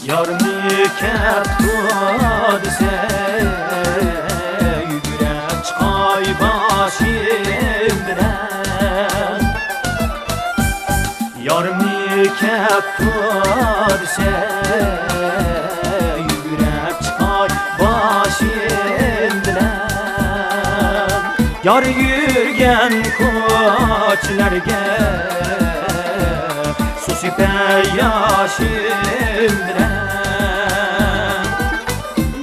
Yarını keptu dese yürek çıkay başımdan. Yarını keptu dese yürek çıkay başımdan. Yar yürgen koçlarga susip yaşımdan.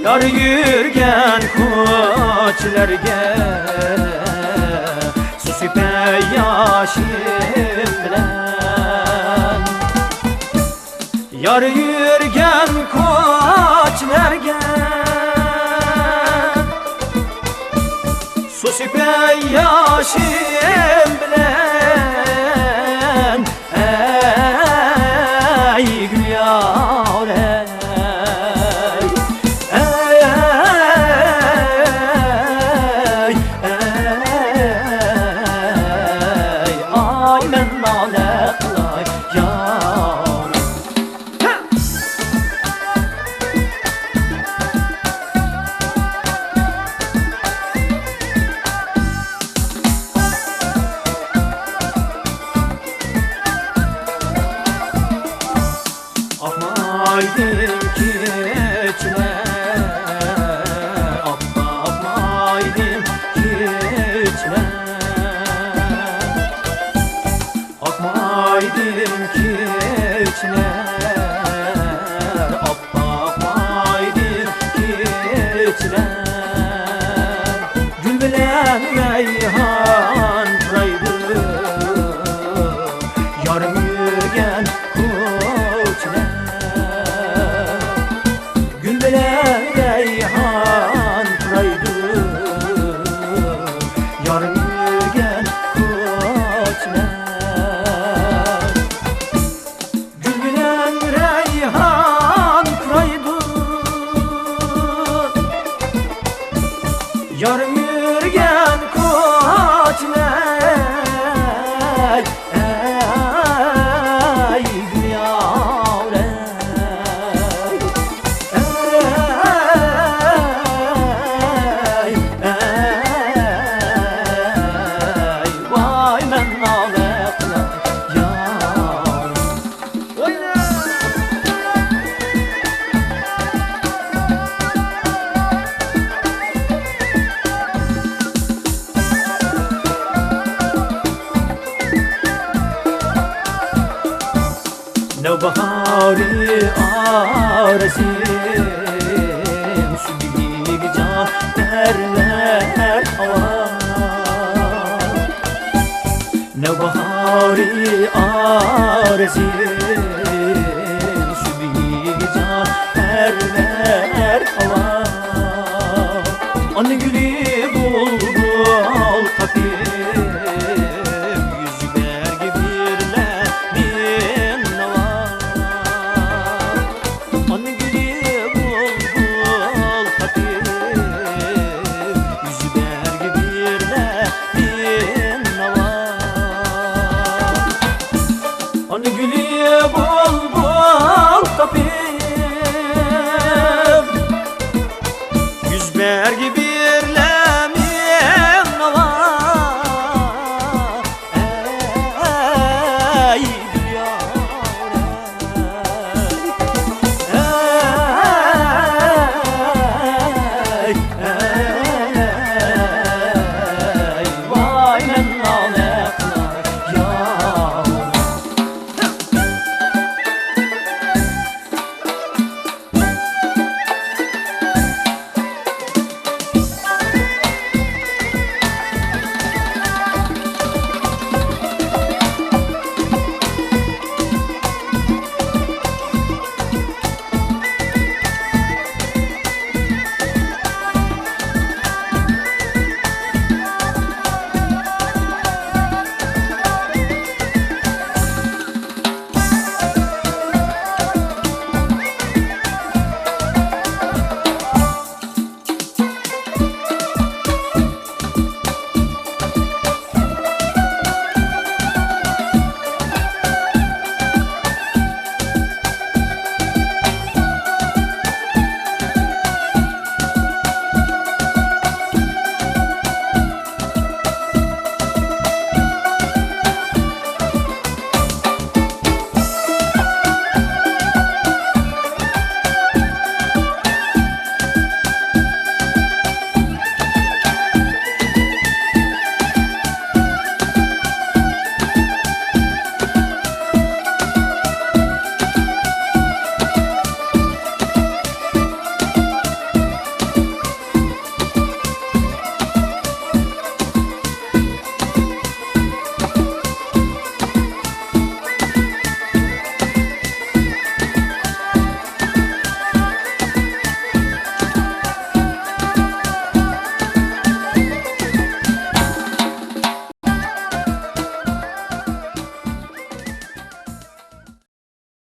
Yar yürgen koçlarga susip yaşımdan. Yar yürgen koçlarga susip yaşımdan. Ey gül yar Akmaydım keçine, akmaydım keçine. Akmaydım keçine, akmaydım keçine. Gül bilen reyhan raydı, yarım yürgen koçine. Gül bilen reyhan raydı, yarım yürgen koçine. Gül bilen reyhan raydı, yarım yürgen koçine. Ey gül yar vay men ağlatla yar. Nevbahari arasim sübhig can derler hava. Nevbahari arasim sübhig can derler hava. Anne gülü bulbul kapim yüz bergi birler min nava. Anne gülü bulbul kapim yüz bergi birler min nava. Anne gülü bulbul kapim yüz bergi